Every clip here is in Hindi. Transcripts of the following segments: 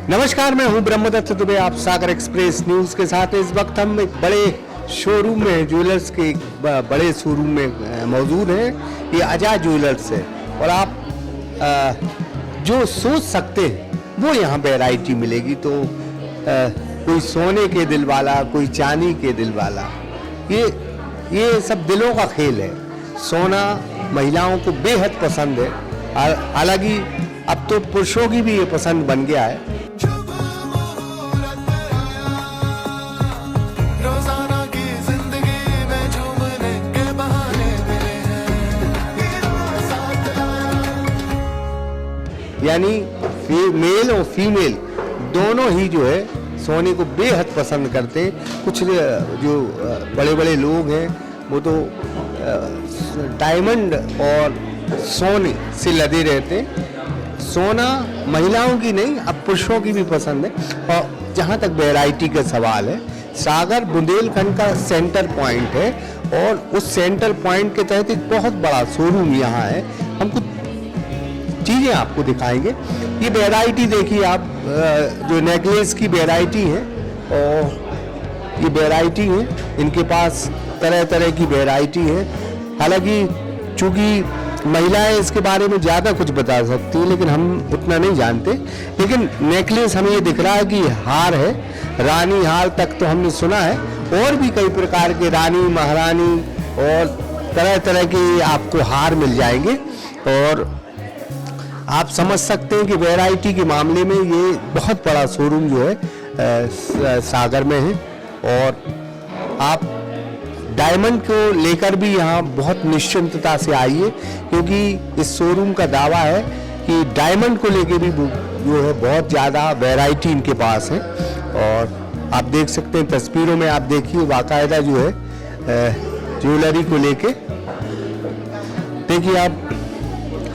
नमस्कार, मैं हूं ब्रह्मदत्त दुबे। आप सागर एक्सप्रेस न्यूज़ के साथ। इस वक्त हम एक बड़े शोरूम में, ज्वेलर्स के एक बड़े शोरूम में मौजूद हैं। ये आजाद ज्वेलर्स है और आप जो सोच सकते हैं वो यहाँ वैरायटी मिलेगी। तो कोई सोने के दिल वाला, कोई चांदी के दिल वाला, ये सब दिलों का खेल है। सोना महिलाओं को बेहद पसंद है, हालांकि अब तो पुरुषों की भी ये पसंद बन गया है। यानी मेल और फीमेल दोनों ही जो है सोने को बेहद पसंद करते हैं। कुछ जो बड़े बड़े लोग हैं वो तो डायमंड और सोने से लदे रहते हैं। सोना महिलाओं की नहीं, अब पुरुषों की भी पसंद है। और जहाँ तक वैरायटी का सवाल है, सागर बुंदेलखंड का सेंटर पॉइंट है और उस सेंटर पॉइंट के तहत एक बहुत बड़ा शोरूम यहाँ है। हम कुछ चीज़ें आपको दिखाएंगे। ये वैरायटी देखिए आप, जो नेकलेस की वैरायटी है और ये वैरायटी है, इनके पास तरह तरह की वैरायटी है। हालांकि चूँकि महिलाएं इसके बारे में ज़्यादा कुछ बता सकती हैं, लेकिन हम उतना नहीं जानते। लेकिन नेकलेस हमें ये दिख रहा है कि हार है, रानी हार तक तो हमने सुना है। और भी कई प्रकार के रानी, महारानी और तरह तरह के आपको हार मिल जाएंगे। और आप समझ सकते हैं कि वैरायटी के मामले में ये बहुत बड़ा शोरूम जो है सागर में है। और आप डायमंड को लेकर भी यहाँ बहुत निश्चिंतता से आइए, क्योंकि इस शोरूम का दावा है कि डायमंड को लेके भी जो है बहुत ज़्यादा वैरायटी इनके पास है। और आप देख सकते हैं तस्वीरों में, आप देखिए बाकायदा जो है ज्वेलरी को लेके देखिए आप,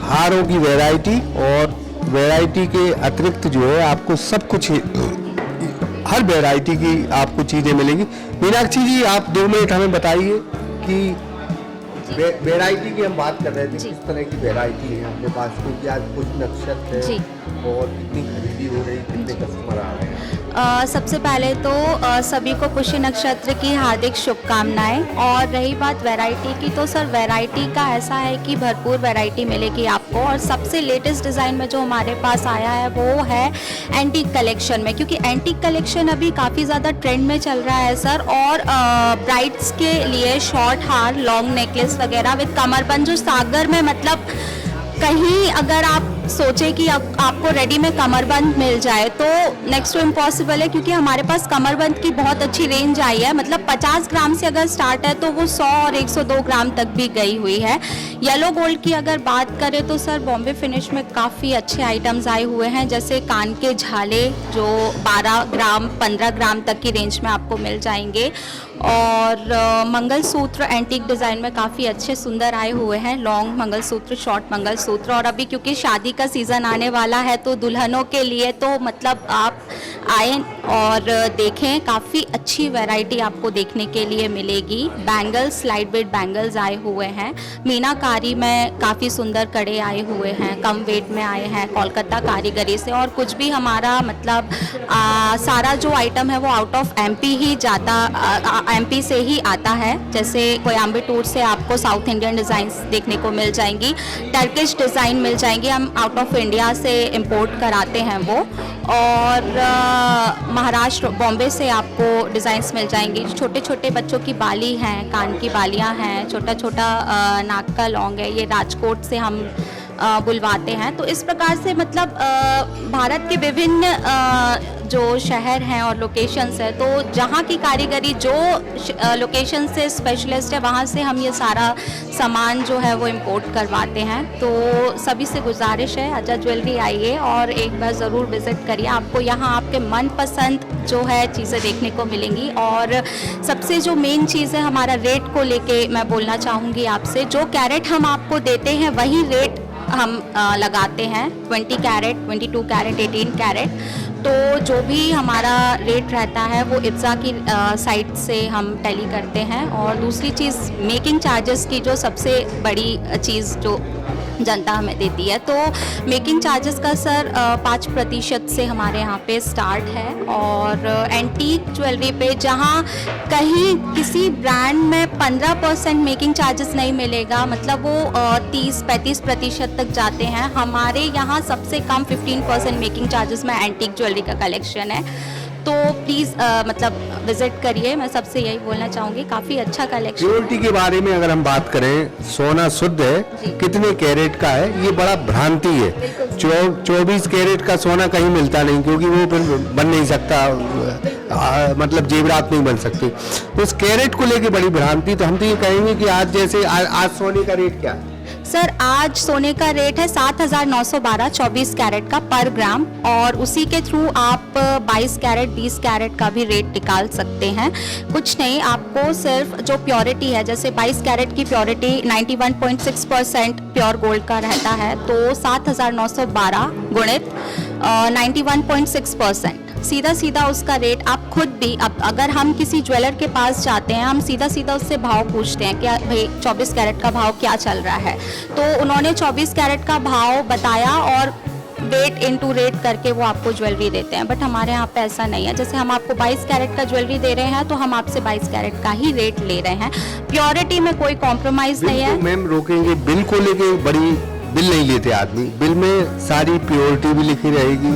हारों की वैरायटी और वैरायटी के अतिरिक्त जो है आपको सब कुछ, हर वैरायटी की आपको चीज़ें मिलेंगी। मीनाक्षी जी, आप 2 मिनट हमें बताइए कि वैरायटी की हम बात कर रहे थे, किस तरह की वैरायटी है आपके पास, क्योंकि आज कुछ नक्षत्र है और कितनी खरीदी हो रही, कितने कस्टमर आ रहे हैं। सबसे पहले तो सभी को पुष्य नक्षत्र की हार्दिक शुभकामनाएं। और रही बात वैरायटी की, तो सर वैरायटी का ऐसा है कि भरपूर वैरायटी मिलेगी आपको। और सबसे लेटेस्ट डिज़ाइन में जो हमारे पास आया है वो है एंटीक कलेक्शन में, क्योंकि एंटीक कलेक्शन अभी काफ़ी ज़्यादा ट्रेंड में चल रहा है सर। और ब्राइड्स के लिए शॉर्ट हार, लॉन्ग नेकलेस वगैरह विद कमरबंद, जो सागर में मतलब कहीं अगर आप सोचे कि आपको रेडी में कमरबंद मिल जाए तो नेक्स्ट टू इम्पॉसिबल है, क्योंकि हमारे पास कमरबंद की बहुत अच्छी रेंज आई है। मतलब 50 ग्राम से अगर स्टार्ट है तो वो 100 और 102 ग्राम तक भी गई हुई है। येलो गोल्ड की अगर बात करें तो सर बॉम्बे फिनिश में काफ़ी अच्छे आइटम्स आए हुए हैं, जैसे कान के झाले जो 12 ग्राम 15 ग्राम तक की रेंज में आपको मिल जाएंगे। और मंगलसूत्र एंटीक डिज़ाइन में काफ़ी अच्छे सुंदर आए हुए हैं, लॉन्ग मंगलसूत्र, शॉर्ट मंगलसूत्र। और अभी क्योंकि शादी का सीज़न आने वाला है तो दुल्हनों के लिए तो मतलब आप आए और देखें, काफ़ी अच्छी वैरायटी आपको देखने के लिए मिलेगी। बैंगल्स, लाइट वेट बैंगल्स आए हुए हैं, मीनाकारी में काफ़ी सुंदर कड़े आए हुए हैं, कम वेट में आए हैं कोलकाता कारीगरी से। और कुछ भी हमारा मतलब सारा जो आइटम है वो आउट ऑफ एमपी ही जाता, एमपी से ही आता है। जैसे कोयम्बटूर से आपको साउथ इंडियन डिज़ाइंस देखने को मिल जाएंगी, टर्किश डिज़ाइन मिल जाएंगी, हम आउट ऑफ इंडिया से इंपोर्ट कराते हैं वो। और महाराष्ट्र, बॉम्बे से आपको डिज़ाइंस मिल जाएंगी। छोटे छोटे बच्चों की बाली हैं, कान की बालियां हैं, छोटा छोटा नाक का लौंग है, ये राजकोट से हम बुलवाते हैं। तो इस प्रकार से मतलब भारत के विभिन्न जो शहर हैं और लोकेशंस है, तो जहाँ की कारीगरी जो लोकेशन से स्पेशलिस्ट है वहाँ से हम ये सारा सामान जो है वो इंपोर्ट करवाते हैं। तो सभी से गुजारिश है, आजाद ज्वेलरी आइए और एक बार ज़रूर विज़िट करिए। आपको यहाँ आपके मनपसंद जो है चीज़ें देखने को मिलेंगी। और सबसे जो मेन चीज़ है, हमारा रेट को लेके मैं बोलना चाहूँगी आपसे। जो कैरेट हम आपको देते हैं वही रेट हम लगाते हैं, 20 कैरेट, 22 कैरेट, 18 कैरेट। तो जो भी हमारा रेट रहता है वो इब्जा की साइट से हम टैली करते हैं। और दूसरी चीज़ मेकिंग चार्जेस की जो सबसे बड़ी चीज़ जो जनता हमें देती है। तो मेकिंग चार्जेस का सर 5% से हमारे यहाँ पे स्टार्ट है, और एंटीक ज्वेलरी पे जहाँ कहीं किसी ब्रांड में 15% मेकिंग चार्जेस नहीं मिलेगा, मतलब वो 30-35% तक जाते हैं, हमारे यहाँ सबसे कम 15% मेकिंग चार्जेस में एंटीक ज्वेलरी का कलेक्शन है। तो प्लीज़ मतलब विजिट करिए, मैं सबसे यही बोलना चाहूँगी, काफ़ी अच्छा कलेक्शन। प्योरिटी के बारे में अगर हम बात करें, सोना शुद्ध है, कितने कैरेट का है, ये बड़ा भ्रांति है। 24 कैरेट का सोना कहीं मिलता नहीं, क्योंकि वो फिर बन नहीं सकता, मतलब जेवरात नहीं बन सकती। तो इस कैरेट को लेके बड़ी भ्रांति। तो हम तो ये कहेंगे कि आज जैसे आज सोने का रेट क्या है? सर आज सोने का रेट है 7,912 24 कैरेट का पर ग्राम, और उसी के थ्रू आप 22 कैरेट 20 कैरेट का भी रेट निकाल सकते हैं। कुछ नहीं, आपको सिर्फ जो प्योरिटी है, जैसे 22 कैरेट की प्योरिटी 91.6% प्योर गोल्ड का रहता है, तो 7,912 गुणित 91.6%, सीधा सीधा उसका रेट आप खुद भी, अब अगर हम किसी ज्वेलर के पास जाते हैं, हम सीधा सीधा उससे भाव पूछते हैं, क्या भाई 24 कैरेट का भाव क्या चल रहा है, तो उन्होंने 24 कैरेट का भाव बताया और वेट इनटू रेट करके वो आपको ज्वेलरी देते हैं। बट हमारे यहाँ पे ऐसा नहीं है, जैसे हम आपको 22 कैरेट का ज्वेलरी दे रहे हैं, तो हम आपसे 22 कैरेट का ही रेट ले रहे हैं, प्योरिटी में कोई कॉम्प्रोमाइज नहीं है। मैम रोकेंगे, बिल को लेके बड़ी बिल नहीं लेते आदमी, बिल में सारी प्योरिटी भी लिखी रहेगी,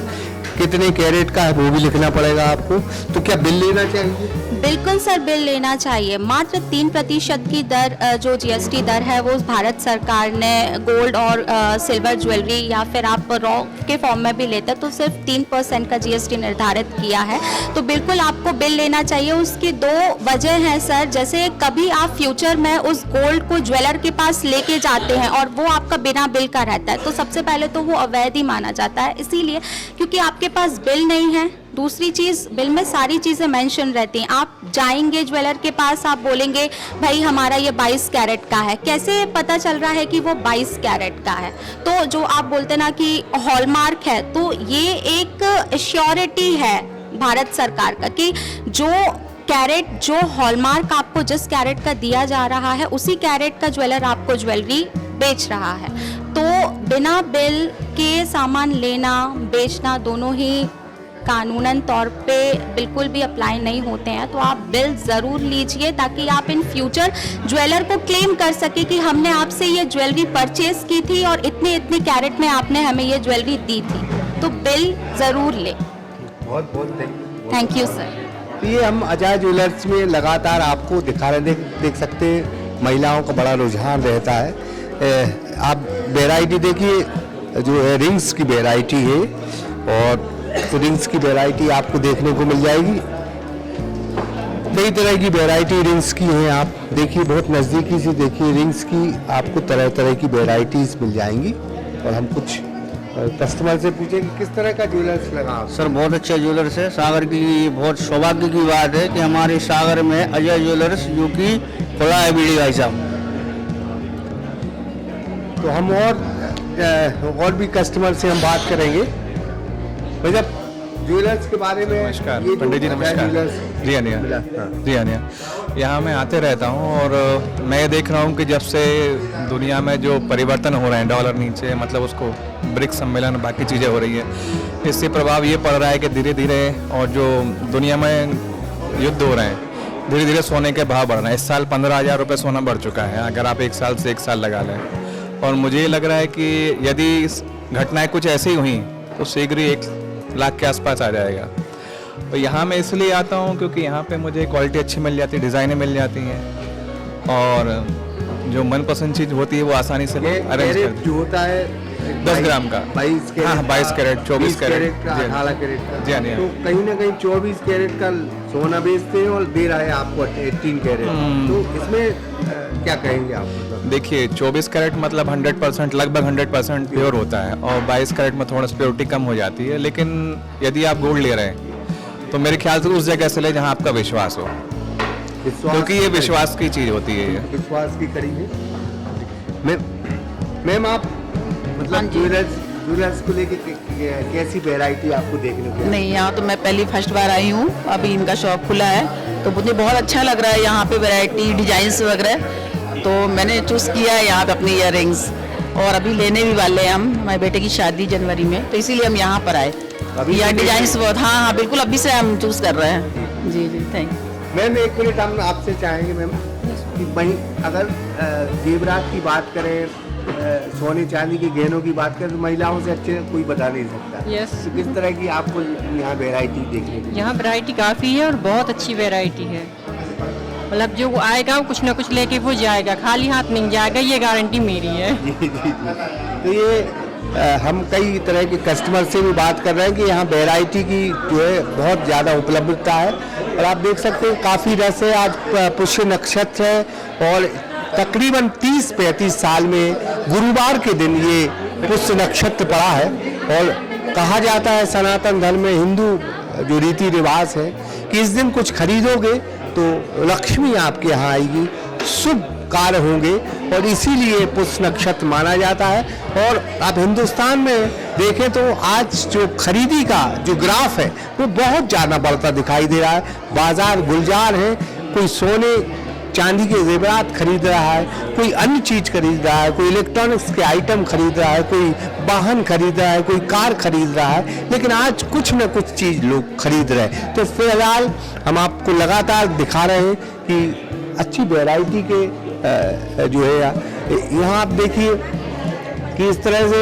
कितने कैरेट का है वो भी लिखना पड़ेगा आपको। तो क्या बिल लेना चाहिए? बिल्कुल सर, बिल लेना चाहिए। मात्र 3% की दर जो जीएसटी दर है वो भारत सरकार ने गोल्ड और सिल्वर ज्वेलरी या फिर आप रॉ के फॉर्म में भी लेते हैं तो सिर्फ 3% का जीएसटी निर्धारित किया है। तो बिल्कुल आपको बिल लेना चाहिए। उसकी 2 वजह हैं सर, जैसे कभी आप फ्यूचर में उस गोल्ड को ज्वेलर के पास लेके जाते हैं और वो आपका बिना बिल का रहता है, तो सबसे पहले तो वो अवैध ही माना जाता है, इसीलिए क्योंकि आपके पास बिल नहीं है। दूसरी चीज़, बिल में सारी चीज़ें मेंशन रहती हैं। आप जाएंगे ज्वेलर के पास, आप बोलेंगे भाई हमारा ये 22 कैरेट का है, कैसे पता चल रहा है कि वो 22 कैरेट का है? तो जो आप बोलते ना कि हॉलमार्क है, तो ये एक श्योरिटी है भारत सरकार का कि जो कैरेट, जो हॉलमार्क आपको जिस कैरेट का दिया जा रहा है, उसी कैरेट का ज्वेलर आपको ज्वेलरी बेच रहा है। तो बिना बिल के सामान लेना बेचना दोनों ही कानूनन तौर पे बिल्कुल भी अप्लाई नहीं होते हैं। तो आप बिल ज़रूर लीजिए ताकि आप इन फ्यूचर ज्वेलर को क्लेम कर सके कि हमने आपसे ये ज्वेलरी परचेज की थी और इतने इतने कैरेट में आपने हमें ये ज्वेलरी दी थी। तो बिल ज़रूर लें। बहुत बहुत थैंक यू सर। ये हम अजय ज्वेलर्स में लगातार आपको दिखा रहे, देख सकते हैं महिलाओं का बड़ा रुझान रहता है। आप वैरायटी देखिए, जो रिंग्स की वैरायटी है, और रिंग्स की वैरायटी आपको देखने को मिल जाएगी। कई तरह की वैरायटी रिंग्स की है, आप देखिए, बहुत नज़दीकी से देखिए, रिंग्स की आपको तरह तरह की वैरायटीज मिल जाएंगी। और हम कुछ कस्टमर से पूछे कि किस तरह का ज्वेलर्स लगा आप? सर बहुत अच्छा ज्वेलर्स है। सागर की बहुत सौभाग्य की बात है कि हमारे सागर में अजय ज्वेलर्स जो कि खुला है बीडी भाई साहब। तो हम और भी कस्टमर से हम बात करेंगे। भैया ज्वेलर्स के बारे में। नमस्कार पंडित जी, नमस्कार। जी अनिया, जी अनिया, यहाँ मैं आते रहता हूँ और मैं देख रहा हूँ कि जब से दुनिया में जो परिवर्तन हो रहे हैं, डॉलर नीचे, मतलब उसको ब्रिक्स सम्मेलन बाकी चीज़ें हो रही है, इससे प्रभाव ये पड़ रहा है कि धीरे धीरे और जो दुनिया में युद्ध हो रहे हैं, धीरे धीरे सोने के भाव बढ़ रहे हैं। इस साल 15,000 रुपये सोना बढ़ चुका है, अगर आप 1 साल से 1 साल लगा लें। और मुझे लग रहा है कि यदि घटनाएँ कुछ ऐसी हुई तो शीघ्र ही 1 लाख के आसपास आ जाएगा। और यहाँ मैं इसलिए आता हूँ क्योंकि यहाँ पे मुझे क्वालिटी अच्छी मिल जाती है, डिज़ाइनें मिल जाती हैं, और जो मनपसंद चीज़ होती है वो आसानी से अरेंज कर। जो होता है 10 ग्राम का, 22 कैरेट, हाँ 22 कैरेट, 24 कैरेट का, 18 कैरेट का। जी हाँ। तो कहीं ना कहीं 24 कैरेट का सोना बेचते हैं और दे रहा है आपको 18 कैरेट। तो इसमें क्या कहेंगे आप? देखिए 24 कैरेट मतलब 100%, लगभग 100% प्योर होता है, और 22 कैरेट में थोड़ा सा प्योरिटी कम हो जाती है। लेकिन यदि आप गोल्ड ले रहे हैं तो मेरे ख्याल से उस जगह से ले जहाँ आपका विश्वास हो, क्योंकि ये विश्वास की चीज़ होती है, ये विश्वास की कड़ी है। मैम आप मतलब ज्वेलर्स को लेके कैसी वैरायटी आपको देखने को? नहीं, यहाँ तो मैं पहली फर्स्ट बार आई हूँ, अभी इनका शॉप खुला है तो मुझे बहुत अच्छा लग रहा है यहाँ पे वैरायटी, डिजाइन्स वगैरह। तो मैंने चूज़ किया है यहाँ पे अपनी इयररिंग्स, और अभी लेने भी वाले हैं हम, हमारे बेटे की शादी जनवरी में, तो इसीलिए हम यहाँ पर आए। अभी यह से डिजाइन बहुत, हाँ बिल्कुल अभी से हम चूज कर रहे हैं। जी जी थैंक यू। मैम एक मिनट हम आपसे चाहेंगे मैम कि वहीं अगर जेवरात की बात करें, सोने चांदी के गहनों की बात करें, तो महिलाओं से अच्छे कोई बता नहीं सकता। यस। तो किस तरह की आपको यहाँ वैरायटी देखने को? यहाँ वैरायटी काफ़ी है और बहुत अच्छी वैरायटी है। मतलब जो आएगा वो कुछ ना कुछ लेके वो जाएगा, खाली हाथ नहीं जाएगा, ये गारंटी मेरी है। जी जी जी। तो ये हम कई तरह के कस्टमर से भी बात कर रहे हैं कि यहाँ वैरायटी की जो है बहुत ज़्यादा उपलब्धता है, और आप देख सकते हैं काफ़ी रस है। आज पुष्य नक्षत्र है और तकरीबन 30-35 साल में गुरुवार के दिन ये पुष्य नक्षत्र पड़ा है, और कहा जाता है सनातन धर्म में, हिंदू जो रीति रिवाज है कि इस दिन कुछ खरीदोगे तो लक्ष्मी आपके यहाँ आएगी, शुभ कार्य होंगे, और इसीलिए पुष्य नक्षत्र माना जाता है। और आप हिंदुस्तान में देखें तो आज जो खरीदी का जो ग्राफ है वो बहुत ज़्यादा बढ़ता दिखाई दे रहा है। बाजार गुलजार है, कोई सोने चांदी के जेवरात खरीद रहा है, कोई अन्य चीज खरीद रहा है, कोई इलेक्ट्रॉनिक्स के आइटम खरीद रहा है, कोई वाहन खरीद रहा है, कोई कार खरीद रहा है, लेकिन आज कुछ न कुछ चीज लोग खरीद रहे हैं। तो फिलहाल हम आपको लगातार दिखा रहे हैं कि अच्छी वैरायटी के जो है यहाँ आप देखिए कि इस तरह से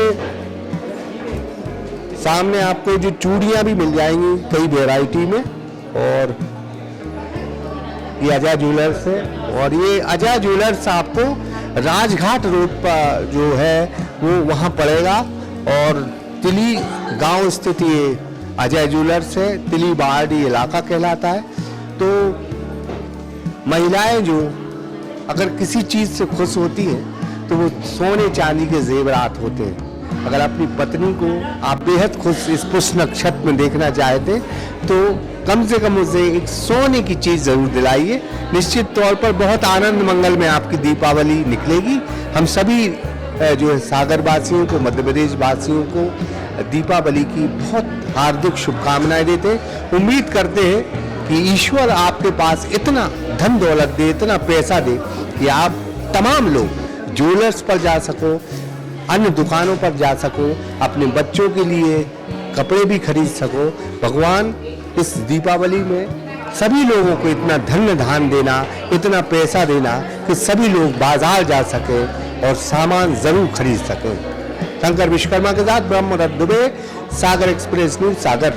सामने आपको जो चूड़ियाँ भी मिल जाएंगी कई वैरायटी में। और ये अजय ज्वेलर्स है, और ये अजय ज्वेलर्स आपको राजघाट रोड पर जो है वो वहाँ पड़ेगा, और तिली गांव स्थित ये अजय ज्वेलर्स है। तिली बाड़ी इलाका कहलाता है। तो महिलाएं जो अगर किसी चीज़ से खुश होती हैं तो वो सोने चांदी के जेवरात होते हैं। अगर अपनी पत्नी को आप बेहद खुश इस पुष्य नक्षत्र में देखना चाहते तो कम से कम उसे एक सोने की चीज़ ज़रूर दिलाइए। निश्चित तौर पर बहुत आनंद मंगल में आपकी दीपावली निकलेगी। हम सभी जो है सागर वासियों को, मध्य प्रदेश वासियों को दीपावली की बहुत हार्दिक शुभकामनाएं देते हैं। उम्मीद करते हैं कि ईश्वर आपके पास इतना धन दौलत दे, इतना पैसा दे कि आप तमाम लोग ज्वेलर्स पर जा सको, अन्य दुकानों पर जा सको, अपने बच्चों के लिए कपड़े भी खरीद सको। भगवान इस दीपावली में सभी लोगों को इतना धन्य धान देना, इतना पैसा देना कि सभी लोग बाजार जा सके और सामान जरूर खरीद सकें। शंकर विश्वकर्मा के साथ ब्रह्मरथ दुबे, सागर एक्सप्रेस न्यूज, सागर।